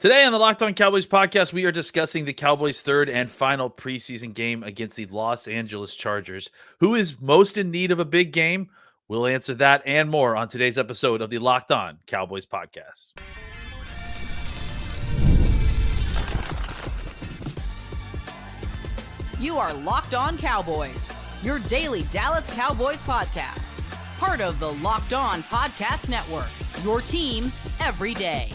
Today on the Locked On Cowboys podcast, we are discussing the Cowboys' third and final preseason game against the Los Angeles Chargers. Who is most in need of a big game? We'll answer that and more on today's episode of the Locked On Cowboys podcast. You are Locked On Cowboys, your daily Dallas Cowboys podcast. Part of the Locked On Podcast Network, your team every day.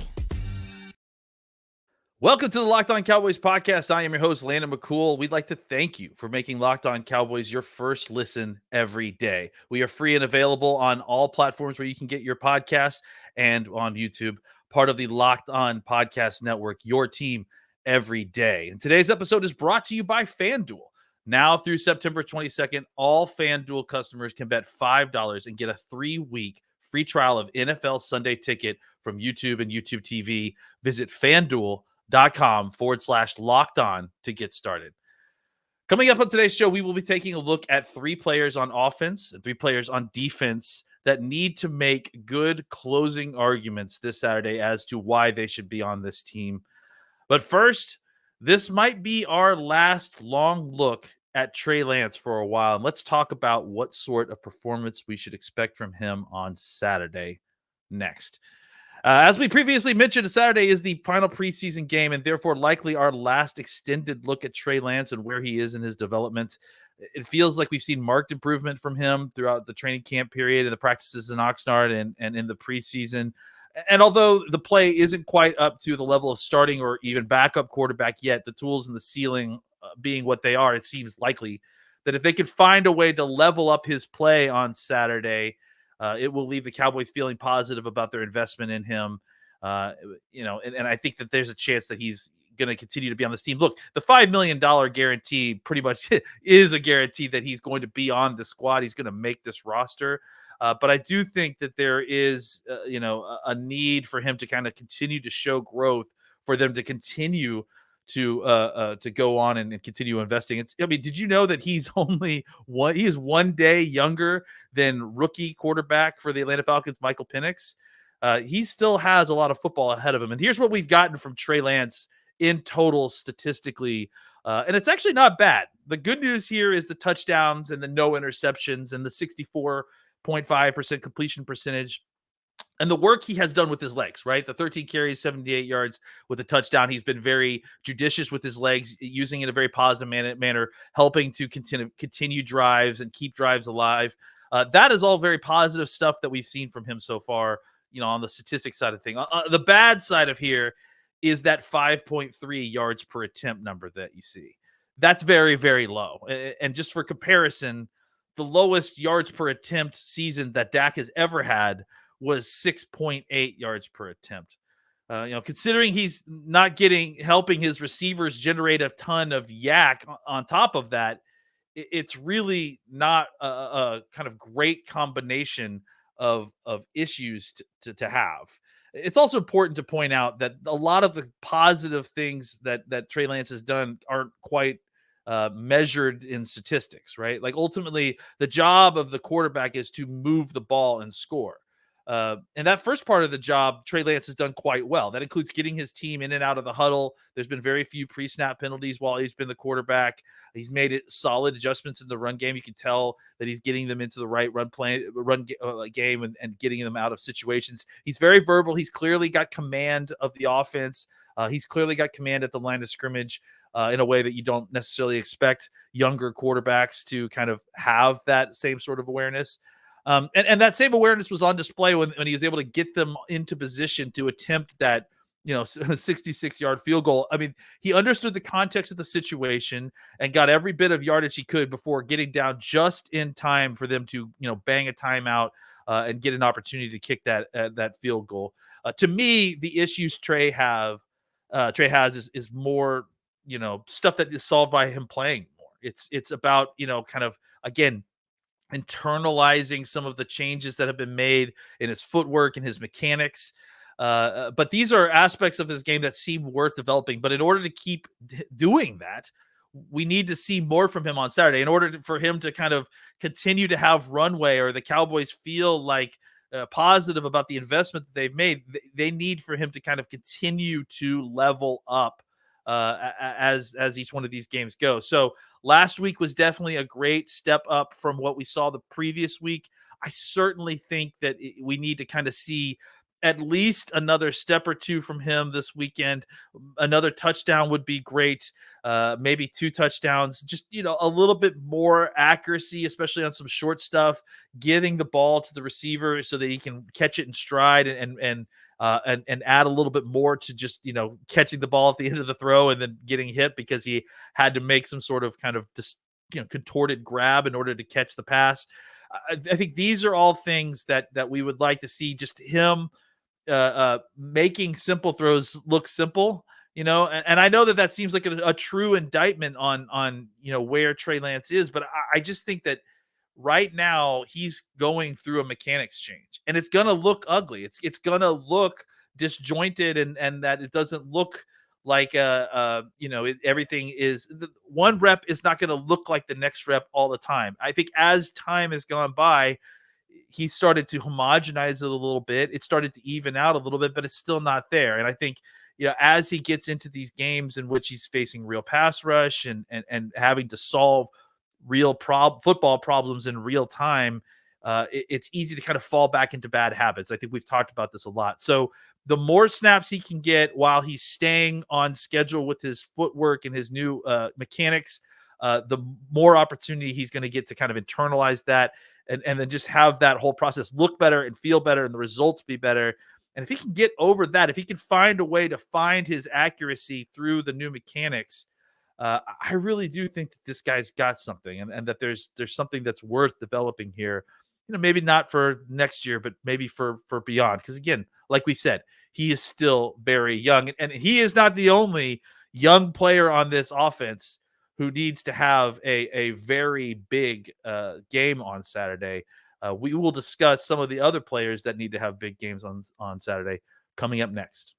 Welcome to the Locked On Cowboys podcast. I am your host, Landon McCool. We'd like to thank you for making Locked On Cowboys your first listen every day. We are free and available on all platforms where you can get your podcasts and on YouTube, part of the Locked On Podcast Network, your team every day. And today's episode is brought to you by FanDuel. Now through September 22nd, all FanDuel customers can bet $5 and get a 3-week free trial of NFL Sunday Ticket from YouTube and YouTube TV. Visit FanDuel.com/locked on to get started. Coming up on today's show, we will be taking a look at 3 players on offense and 3 players on defense that need to make good closing arguments this Saturday as to why they should be on this team. But first, this might be our last long look at Trey Lance for a while. And let's talk about what sort of performance we should expect from him on Saturday next. As we previously mentioned, Saturday is the final preseason game and therefore likely our last extended look at Trey Lance and where he is in his development. It feels like we've seen marked improvement from him throughout the training camp period and the practices in Oxnard and in the preseason. And although the play isn't quite up to the level of starting or even backup quarterback yet, the tools and the ceiling being what they are, it seems likely that if they could find a way to level up his play on Saturday, it will leave the Cowboys feeling positive about their investment in him. And I think that there's a chance that he's going to continue to be on this team. Look, the $5 million guarantee pretty much is a guarantee that he's going to be on the squad. He's going to make this roster. But I do think that there is, a need for him to kind of continue to show growth, for them to continue to go on and continue investing. Did you know that he's one day younger than rookie quarterback for the Atlanta Falcons, Michael Penix? He still has a lot of football ahead of him. And here's what we've gotten from Trey Lance in total statistically. And it's actually not bad. The good news here is the touchdowns and the no interceptions and the 64.5% completion percentage. And the work he has done with his legs, right? The 13 carries, 78 yards with a touchdown. He's been very judicious with his legs, using it in a very positive manner, helping to continue drives and keep drives alive. That is all very positive stuff that we've seen from him so far, on the statistics side of things. The bad side of here is that 5.3 yards per attempt number that you see. That's very, very low. And just for comparison, the lowest yards per attempt season that Dak has ever had was 6.8 yards per attempt. Considering he's not helping his receivers generate a ton of yak on top of that, it's really not a kind of great combination of issues to have. It's also important to point out that a lot of the positive things that Trey Lance has done aren't quite measured in statistics, right? Like ultimately, the job of the quarterback is to move the ball and score. And that first part of the job, Trey Lance has done quite well. That includes getting his team in and out of the huddle. There's been very few pre-snap penalties while he's been the quarterback. He's made it solid adjustments in the run game. You can tell that he's getting them into the right game and getting them out of situations. He's very verbal. He's clearly got command of the offense. He's clearly got command at the line of scrimmage in a way that you don't necessarily expect younger quarterbacks to kind of have that same sort of awareness. And that same awareness was on display when he was able to get them into position to attempt that, 66-yard field goal. I mean, he understood the context of the situation and got every bit of yardage he could before getting down just in time for them to, bang a timeout and get an opportunity to kick that field goal. To me, the issues Trey has is more, stuff that is solved by him playing more. It's about, kind of, again, internalizing some of the changes that have been made in his footwork and his mechanics. But these are aspects of his game that seem worth developing. But in order to keep doing that, we need to see more from him on Saturday in order for him to kind of continue to have runway, or the Cowboys feel like positive about the investment that they've made. They need for him to kind of continue to level up as each one of these games go. So last week was definitely a great step up from what we saw the previous week. I certainly think that we need to kind of see at least another step or two from him this weekend. Another touchdown would be great. Maybe 2 touchdowns, just, a little bit more accuracy, especially on some short stuff, getting the ball to the receiver so that he can catch it in stride and add a little bit more to just, catching the ball at the end of the throw and then getting hit because he had to make some sort of kind of contorted grab in order to catch the pass. I think these are all things that we would like to see, just him making simple throws look simple, and I know that seems like a true indictment on where Trey Lance is, but I just think that right now he's going through a mechanics change, and it's gonna look ugly. It's gonna look disjointed, and that it doesn't look like everything is one rep is not going to look like the next rep all the time. I think as time has gone by, he started to homogenize it a little bit. It started to even out a little bit, but it's still not there. And I think, as he gets into these games in which he's facing real pass rush and having to solve real football problems in real time, it's easy to kind of fall back into bad habits. I think we've talked about this a lot. So the more snaps he can get while he's staying on schedule with his footwork and his new mechanics, the more opportunity he's going to get to kind of internalize that and then just have that whole process look better and feel better and the results be better. And if he can get over that, if he can find a way to find his accuracy through the new mechanics, I really do think that this guy's got something and that there's something that's worth developing here. Maybe not for next year, but maybe for beyond. Because again, like we said, he is still very young, and he is not the only young player on this offense who needs to have a very big game on Saturday. We will discuss some of the other players that need to have big games on Saturday coming up next.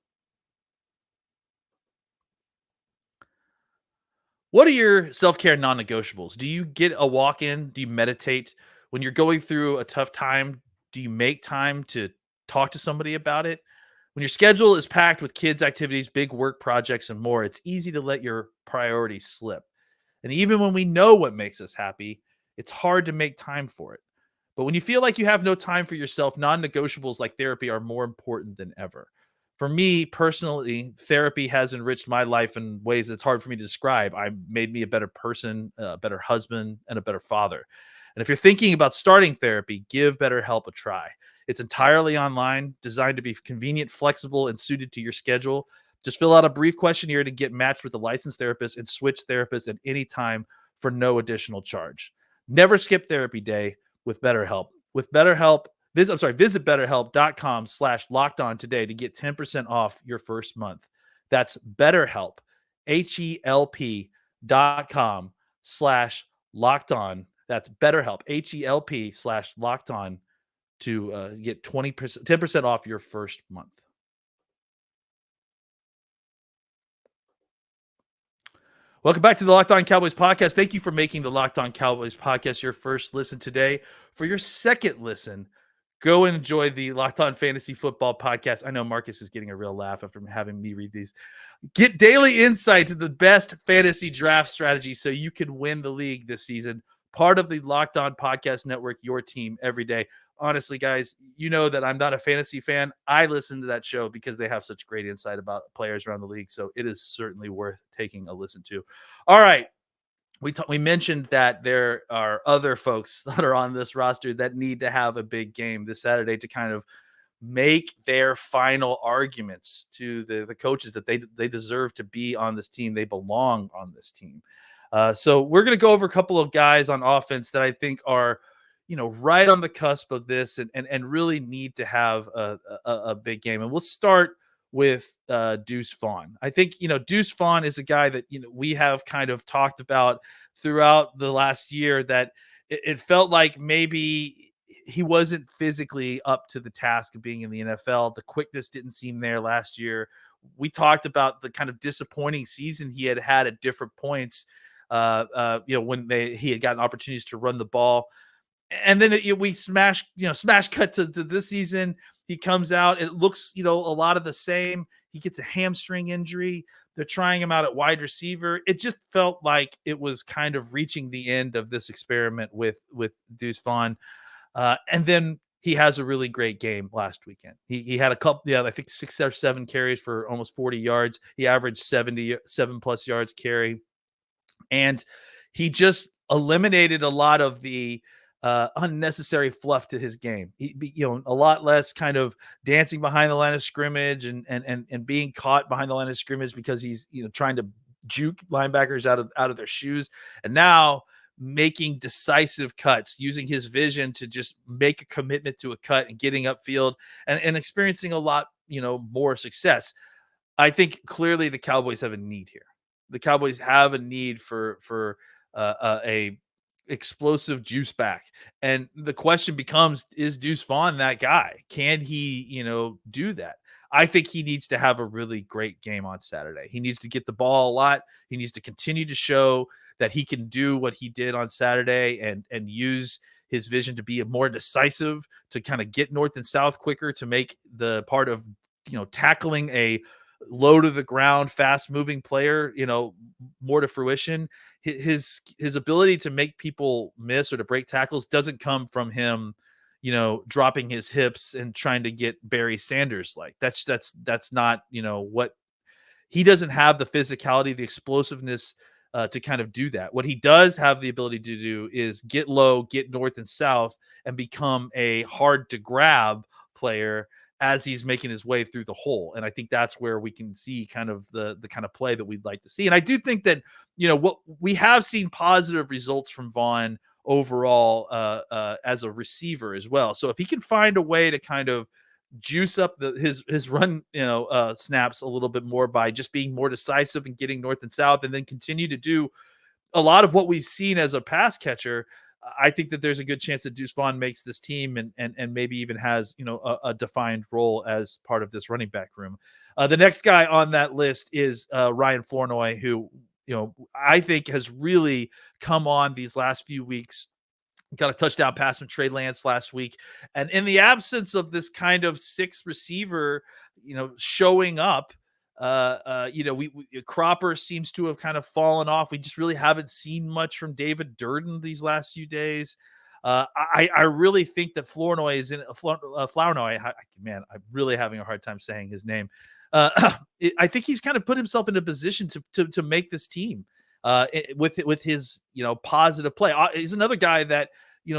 What are your self-care non-negotiables? Do you get a walk-in? Do you meditate? When you're going through a tough time, do you make time to talk to somebody about it? When your schedule is packed with kids' activities, big work projects, and more, it's easy to let your priorities slip. And even when we know what makes us happy, it's hard to make time for it. But when you feel like you have no time for yourself, non-negotiables like therapy are more important than ever. For me personally, therapy has enriched my life in ways that's hard for me to describe. I made me a better person, a better husband, and a better father. And if you're thinking about starting therapy, give BetterHelp a try. It's entirely online, designed to be convenient, flexible, and suited to your schedule. Just fill out a brief questionnaire to get matched with a licensed therapist and switch therapists at any time for no additional charge. Never skip therapy day with BetterHelp. With BetterHelp, visit BetterHelp.com/lockedon today to get 10% off your first month. That's BetterHelp, HELP.com/lockedon. That's BetterHelp, HELP/lockedon to get 10% off your first month. Welcome back to the Locked On Cowboys podcast. Thank you for making the Locked On Cowboys podcast your first listen today. For your second listen, go and enjoy the Locked On Fantasy Football podcast. I know Marcus is getting a real laugh after having me read these. Get daily insight to the best fantasy draft strategy so you can win the league this season. Part of the Locked On Podcast Network, your team every day. Honestly, guys, you know that I'm not a fantasy fan. I listen to that show because they have such great insight about players around the league. So it is certainly worth taking a listen to. All right. We mentioned that there are other folks that are on this roster that need to have a big game this Saturday to kind of make their final arguments to the coaches that they deserve to be on this team. They belong on this team. So we're going to go over a couple of guys on offense that I think are, right on the cusp of this and really need to have a big game. And we'll start with Deuce Vaughn. I think, Deuce Vaughn is a guy that, we have kind of talked about throughout the last year that it felt like maybe he wasn't physically up to the task of being in the NFL. The quickness didn't seem there last year. We talked about the kind of disappointing season he had at different points, when he had gotten opportunities to run the ball. And then we smash cut to this season. He comes out. It looks, a lot of the same. He gets a hamstring injury. They're trying him out at wide receiver. It just felt like it was kind of reaching the end of this experiment with Deuce Vaughn. And then he has a really great game last weekend. He had a couple, I think 6 or 7 carries for almost 40 yards. He averaged 77 plus yards carry. And he just eliminated a lot of the unnecessary fluff to his game. A lot less kind of dancing behind the line of scrimmage and being caught behind the line of scrimmage because he's trying to juke linebackers out of their shoes. And now making decisive cuts, using his vision to just make a commitment to a cut and getting upfield and experiencing a lot more success. I think clearly the Cowboys have a need here. The Cowboys have a need for a explosive juice back. And the question becomes, is Deuce Vaughn that guy? Can he, do that? I think he needs to have a really great game on Saturday. He needs to get the ball a lot. He needs to continue to show that he can do what he did on Saturday and use his vision to be more decisive, to kind of get north and south quicker, to make the part of, tackling a low to the ground, fast moving player, more to fruition. His ability to make people miss or to break tackles doesn't come from him, dropping his hips and trying to get Barry Sanders. Like that's not, what he doesn't have the physicality, the explosiveness to kind of do that. What he does have the ability to do is get low, get north and south, and become a hard to grab player as he's making his way through the hole. And I think that's where we can see kind of the kind of play that we'd like to see. And I do think that, what we have seen positive results from Vaughn overall as a receiver as well. So if he can find a way to kind of juice up his run, snaps a little bit more by just being more decisive and getting north and south, and then continue to do a lot of what we've seen as a pass catcher, I think that there's a good chance that Deuce Vaughn makes this team and maybe even has, a defined role as part of this running back room. The next guy on that list is Ryan Flournoy, who, I think has really come on these last few weeks. Got a touchdown pass from Trey Lance last week. And in the absence of this kind of sixth receiver, showing up, Cropper seems to have kind of fallen off. We just really haven't seen much from David Durden these last few days. I really think that Flournoy is in Flournoy. Man, I'm really having a hard time saying his name. I think he's kind of put himself in a position to make this team with his, positive play. He's another guy that,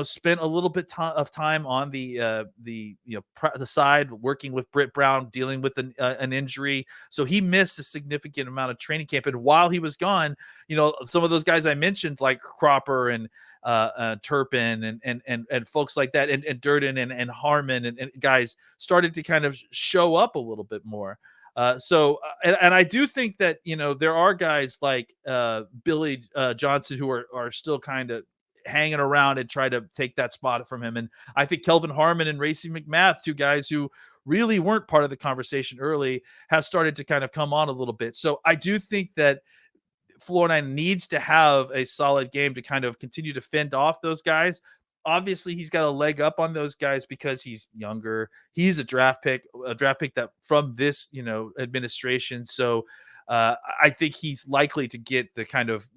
spent a little bit of time on the side working with Britt Brown, dealing with an injury. So he missed a significant amount of training camp. And while he was gone, some of those guys I mentioned, like Cropper and Turpin and folks like that, and Durden and Harmon and guys started to kind of show up a little bit more. And I do think that, there are guys like Billy Johnson who are still kind of hanging around and try to take that spot from him. And I think Kelvin Harmon and Racey McMath, two guys who really weren't part of the conversation early, have started to kind of come on a little bit. So I do think that Flournoy needs to have a solid game to kind of continue to fend off those guys. Obviously, he's got a leg up on those guys because he's younger. He's a draft pick that from this, administration. So I think he's likely to get the kind of,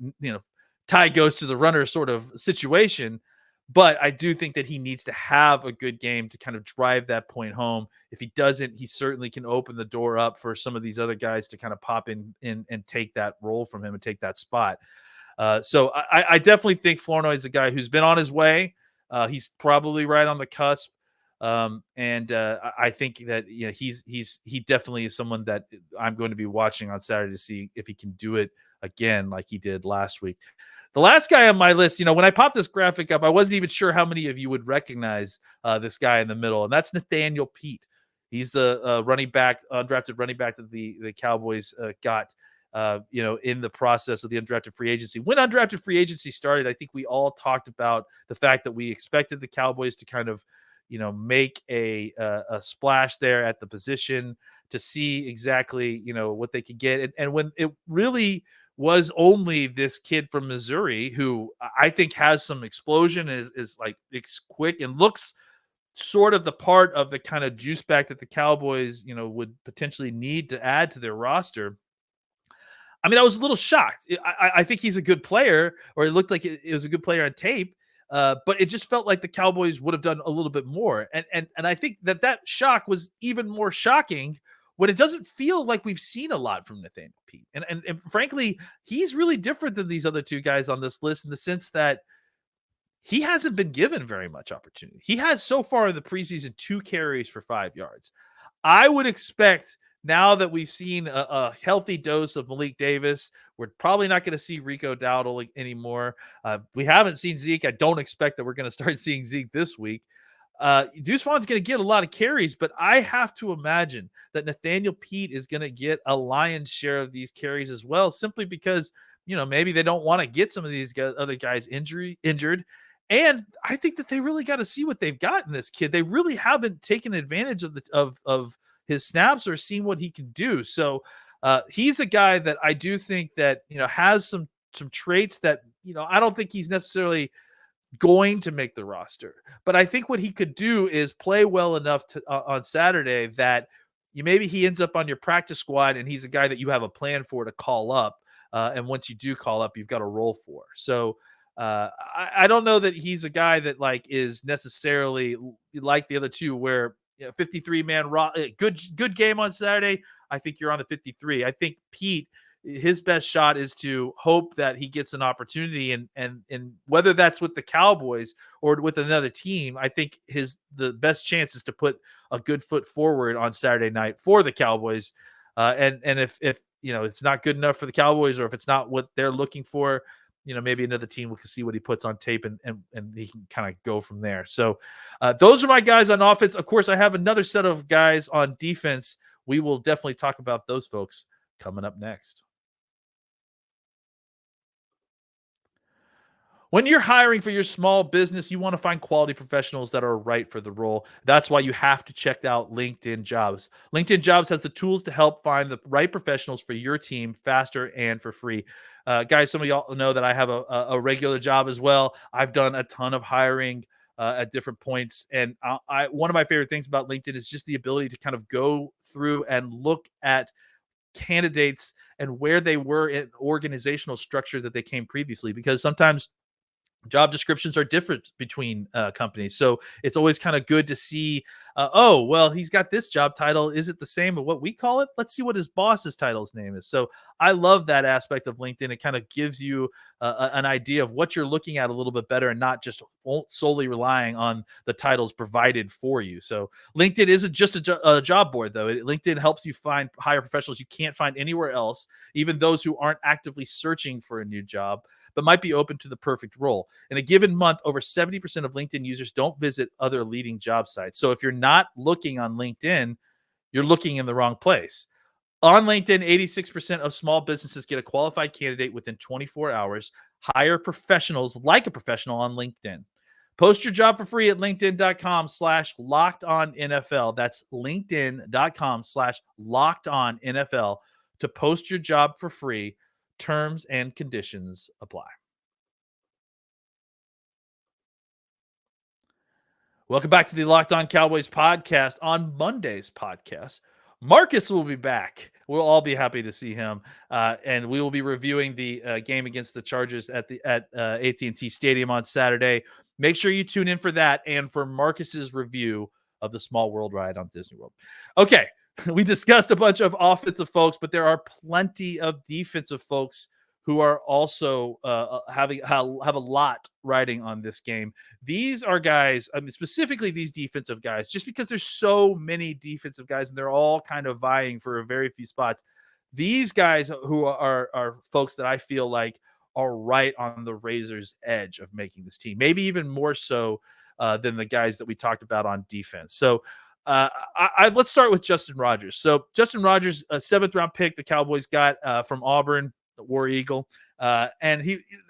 tie goes to the runner sort of situation. But I do think that he needs to have a good game to kind of drive that point home. If he doesn't, he certainly can open the door up for some of these other guys to kind of pop in and take that role from him and take that spot. So I definitely think Flournoy is a guy who's been on his way. He's probably right on the cusp. I think that he definitely is someone that I'm going to be watching on Saturday to see if he can do it again like he did last week. The last guy on my list, when I popped this graphic up, I wasn't even sure how many of you would recognize this guy in the middle, and that's Nathaniel Pete. He's the undrafted running back that the Cowboys got, in the process of the undrafted free agency. When undrafted free agency started, I think we all talked about the fact that we expected the Cowboys to kind of, make a splash there at the position to see exactly, what they could get. And when it really was only this kid from Missouri who I think has some explosion, is like it's quick and looks sort of the part of the kind of juice back that the Cowboys, would potentially need to add to their roster. I mean, I was a little shocked. I think he's a good player, or it looked like it was a good player on tape. But it just felt like the Cowboys would have done a little bit more. And I think that shock was even more shocking when it doesn't feel like we've seen a lot from Nathaniel Pete. And frankly, he's really different than these other two guys on this list in the sense that he hasn't been given very much opportunity. He has so far in the preseason 2 carries for 5 yards. I would expect, now that we've seen a healthy dose of Malik Davis, we're probably not going to see Rico Dowdle anymore. We haven't seen Zeke. I don't expect that we're going to start seeing Zeke this week. Deuce Vaughn's going to get a lot of carries, but I have to imagine that Nathaniel Pete is going to get a lion's share of these carries as well, simply because, maybe they don't want to get some of these other guys injured. And I think that they really got to see what they've got in this kid. They really haven't taken advantage of his snaps or seen what he can do. So he's a guy that I do think that, has some traits that, I don't think he's necessarily going to make the roster, but I think what he could do is play well enough to on Saturday that maybe he ends up on your practice squad and he's a guy that you have a plan for to call up. And once you do call up, you've got a role for. So I don't know that he's a guy that is necessarily like the other two where 53-man good game on Saturday. I think you're on the 53. I think Pete, his best shot is to hope that he gets an opportunity, and whether that's with the Cowboys or with another team, I think the best chance is to put a good foot forward on Saturday night for the Cowboys. And if it's not good enough for the Cowboys, or if it's not what they're looking for, maybe another team will see what he puts on tape and he can kind of go from there. So those are my guys on offense. Of course, I have another set of guys on defense. We will definitely talk about those folks coming up next. When you're hiring for your small business, you want to find quality professionals that are right for the role. That's why you have to check out LinkedIn Jobs. LinkedIn Jobs has the tools to help find the right professionals for your team faster and for free. Guys, some of y'all know that I have a regular job as well. I've done a ton of hiring at different points. And one of my favorite things about LinkedIn is just the ability to kind of go through and look at candidates and where they were in organizational structure that they came previously, because sometimes job descriptions are different between companies. So it's always kind of good to see, oh, well, he's got this job title. Is it the same as what we call it? Let's see what his boss's title's name is. So I love that aspect of LinkedIn. It kind of gives you an idea of what you're looking at a little bit better, and not just solely relying on the titles provided for you. So LinkedIn isn't just a job board, though. LinkedIn helps you hire professionals you can't find anywhere else, even those who aren't actively searching for a new job, but might be open to the perfect role. In a given month, over 70% of LinkedIn users don't visit other leading job sites. So if you're not looking on LinkedIn, you're looking in the wrong place. On LinkedIn, 86% of small businesses get a qualified candidate within 24 hours. Hire professionals like a professional on LinkedIn. Post your job for free at linkedin.com/lockedonnfl. That's linkedin.com/lockedonnfl to post your job for free. Terms and conditions apply. Welcome back to the Locked On Cowboys podcast. On Monday's podcast, Marcus will be back. We'll all be happy to see him, and we will be reviewing the game against the Chargers at AT&T Stadium on Saturday. Make sure you tune in for that and for Marcus's review of the Small World Ride on Disney World. Okay, we discussed a bunch of offensive folks, but there are plenty of defensive folks who are also have a lot riding on this game. These are guys, I mean, specifically these defensive guys, just because there's so many defensive guys and they're all kind of vying for a very few spots. These guys who are folks that I feel like are right on the razor's edge of making this team, maybe even more so than the guys that we talked about on defense. So let's start with Justin Rogers. So Justin Rogers, a 7th-round pick the Cowboys got from Auburn, the War Eagle. And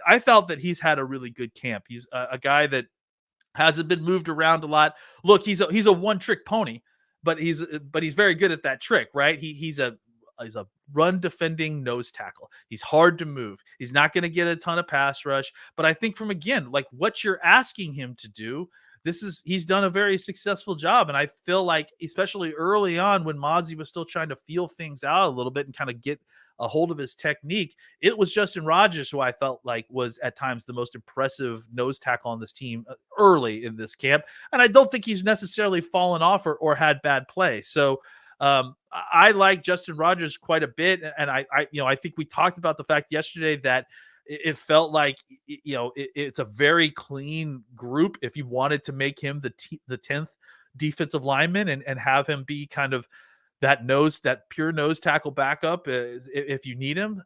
I felt that he's had a really good camp. He's a guy that hasn't been moved around a lot. Look, he's a one-trick pony, but he's very good at that trick, right? He's a run defending nose tackle. He's hard to move. He's not going to get a ton of pass rush, but I think from, again, like what you're asking him to do, he's done a very successful job. And I feel like, especially early on when Mozzie was still trying to feel things out a little bit and kind of get a hold of his technique, it was Justin Rogers who I felt like was at times the most impressive nose tackle on this team early in this camp. And I don't think he's necessarily fallen off or had bad play. So I like Justin Rogers quite a bit. And I think we talked about the fact yesterday that it felt like, it's a very clean group. If you wanted to make him the 10th defensive lineman and have him be kind of that pure nose tackle backup if you need him.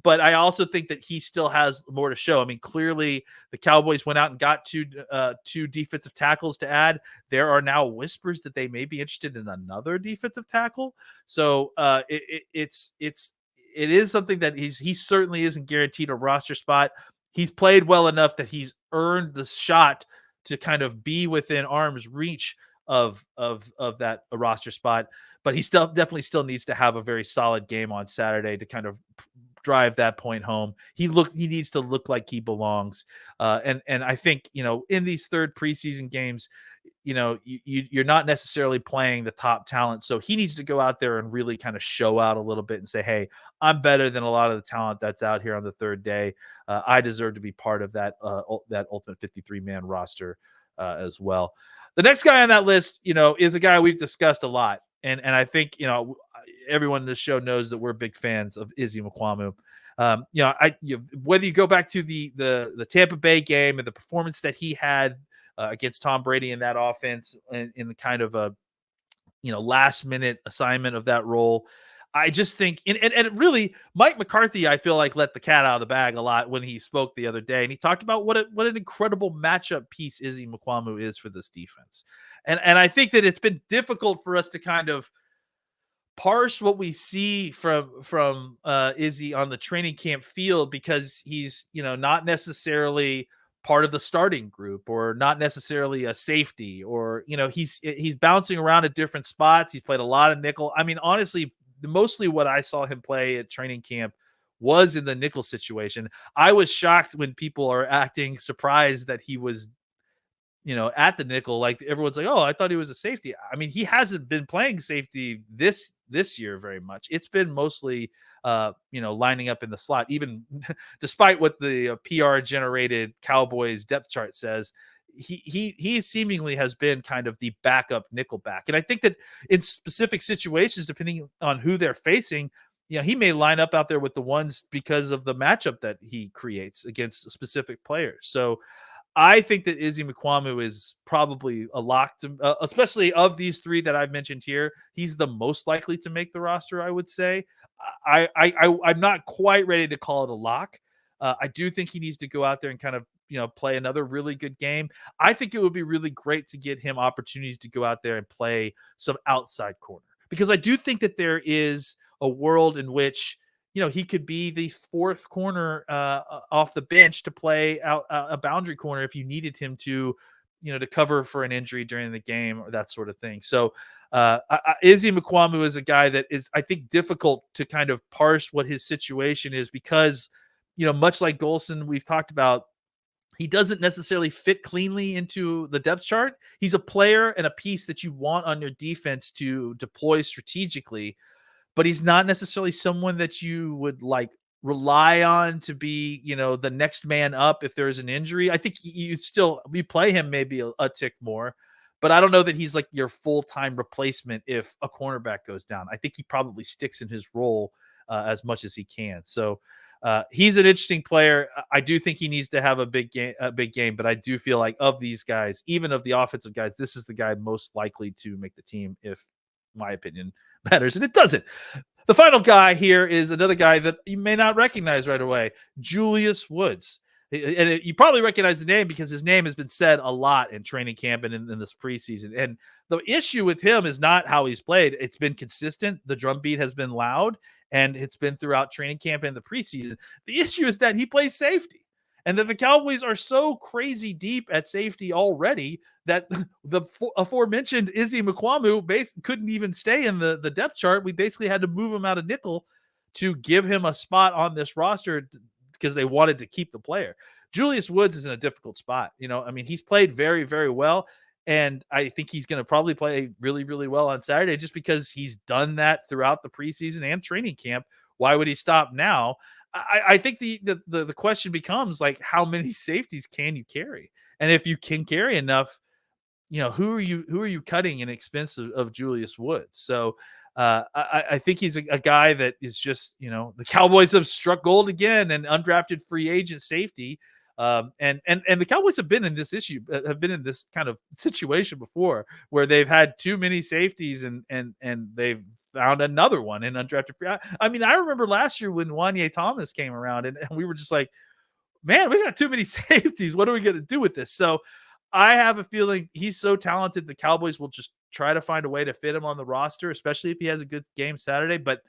But I also think that he still has more to show. I mean, clearly the Cowboys went out and got two defensive tackles to add. There are now whispers that they may be interested in another defensive tackle. So it is something that he certainly isn't guaranteed a roster spot. He's played well enough that he's earned the shot to kind of be within arm's reach of that roster spot. But he definitely still needs to have a very solid game on Saturday to kind of drive that point home. He needs to look like he belongs. And I think, in these third preseason games, you're not necessarily playing the top talent. So he needs to go out there and really kind of show out a little bit and say, hey, I'm better than a lot of the talent that's out here on the third day. I deserve to be part of that ultimate 53-man roster as well. The next guy on that list, is a guy we've discussed a lot. And I think, everyone in this show knows that we're big fans of Izzy Mamu. Whether you go back to the Tampa Bay game and the performance that he had against Tom Brady in that offense in the kind of a, last minute assignment of that role, I just think, and really Mike McCarthy, I feel like let the cat out of the bag a lot when he spoke the other day, and he talked about what an incredible matchup piece Izzy Mamu is for this defense. And I think that it's been difficult for us to kind of parse what we see from Izzy on the training camp field, because he's, not necessarily part of the starting group or not necessarily a safety, or, he's bouncing around at different spots. He's played a lot of nickel. I mean, honestly, mostly what I saw him play at training camp was in the nickel situation. I was shocked when people are acting surprised that he was, at the nickel. Like everyone's like, oh, I thought he was a safety. I mean, he hasn't been playing safety this year very much. It's been mostly, lining up in the slot, even despite what the PR generated Cowboys depth chart says. He seemingly has been kind of the backup nickel back. And I think that in specific situations, depending on who they're facing, he may line up out there with the ones because of the matchup that he creates against specific players. So I think that Izzy Mamu is probably a lock to, especially of these three that I've mentioned here. He's the most likely to make the roster, I would say. I'm not quite ready to call it a lock. I do think he needs to go out there and kind of, play another really good game. I think it would be really great to get him opportunities to go out there and play some outside corner, because I do think that there is a world in which, he could be the fourth corner off the bench to play out a boundary corner if you needed him to, to cover for an injury during the game or that sort of thing. So Izzy Mamu is a guy that is, I think, difficult to kind of parse what his situation is, because, much like Golson, we've talked about, he doesn't necessarily fit cleanly into the depth chart. He's a player and a piece that you want on your defense to deploy strategically, but he's not necessarily someone that you would like rely on to be, the next man up if there's an injury. I think you play him maybe a tick more, but I don't know that he's like your full-time replacement if a cornerback goes down. I think he probably sticks in his role as much as he can. So he's an interesting player. I do think he needs to have a big game, but I do feel like of these guys, even of the offensive guys, this is the guy most likely to make the team, if my opinion matters, and it doesn't. The final guy here is another guy that you may not recognize right away, Julius Woods. And you probably recognize the name because his name has been said a lot in training camp and in this preseason. And the issue with him is not how he's played. It's been consistent. The drum beat has been loud, and it's been throughout training camp and the preseason. The issue is that he plays safety. and that the Cowboys are so crazy deep at safety already that the aforementioned Izzy Mamu couldn't even stay in the depth chart. We basically had to move him out of nickel to give him a spot on this roster because they wanted to keep the player. Julius Woods is in a difficult spot. I mean, he's played very, very well. And I think he's going to probably play really, really well on Saturday just because he's done that throughout the preseason and training camp. Why would he stop now? I think the question becomes, like, how many safeties can you carry? And if you can carry enough, who are you cutting in expense of Julius Woods? So I think he's a guy that is just, the Cowboys have struck gold again, and undrafted free agent safety. And the Cowboys have been in this kind of situation before where they've had too many safeties and they've found another one in undrafted free. I mean, I remember last year when Wanye Thomas came around and we were just like, man, we got too many safeties. What are we going to do with this? So I have a feeling he's so talented, the Cowboys will just try to find a way to fit him on the roster, especially if he has a good game Saturday. But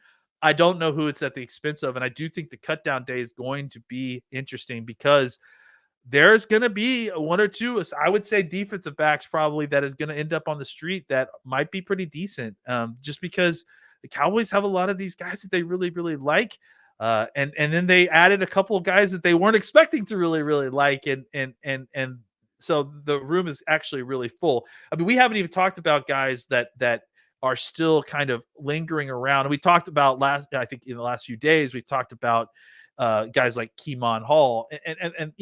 I don't know who it's at the expense of. And I do think the cutdown day is going to be interesting because there's going to be one or two, I would say, defensive backs probably that is going to end up on the street that might be pretty decent, just because the Cowboys have a lot of these guys that they really, really like. And then they added a couple of guys that they weren't expecting to really, really like. And so the room is actually really full. I mean, we haven't even talked about guys that are still kind of lingering around. And we talked about I think in the last few days, we've talked about guys like Keemon Hall and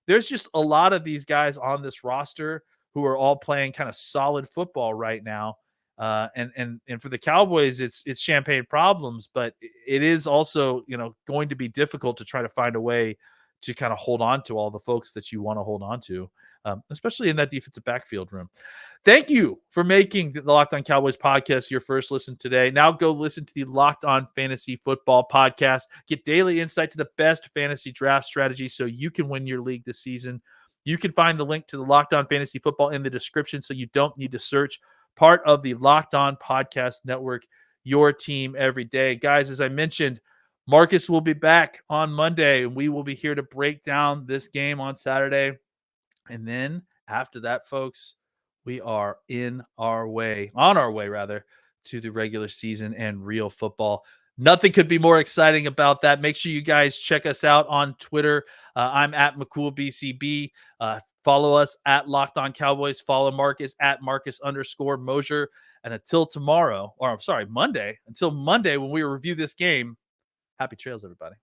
there's just a lot of these guys on this roster who are all playing kind of solid football right now. And for the Cowboys, it's champagne problems, but it is also, going to be difficult to try to find a way to kind of hold on to all the folks that you want to hold on to, especially in that defensive backfield room. Thank you for making the Locked On Cowboys podcast your first listen today. Now go listen to the Locked On Fantasy Football podcast. Get daily insight to the best fantasy draft strategy so you can win your league this season. You can find the link to the Locked On Fantasy Football in the description so you don't need to search. Part of the Locked On Podcast Network, your team every day. Guys, as I mentioned, Marcus will be back on Monday, and we will be here to break down this game on Saturday. And then after that, folks, we are on our way to the regular season and real football. Nothing could be more exciting about that. Make sure you guys check us out on Twitter. I'm at McCoolBCB. Follow us at Locked On Cowboys. Follow Marcus at Marcus_Mosier. And until Monday, when we review this game, happy trails, everybody.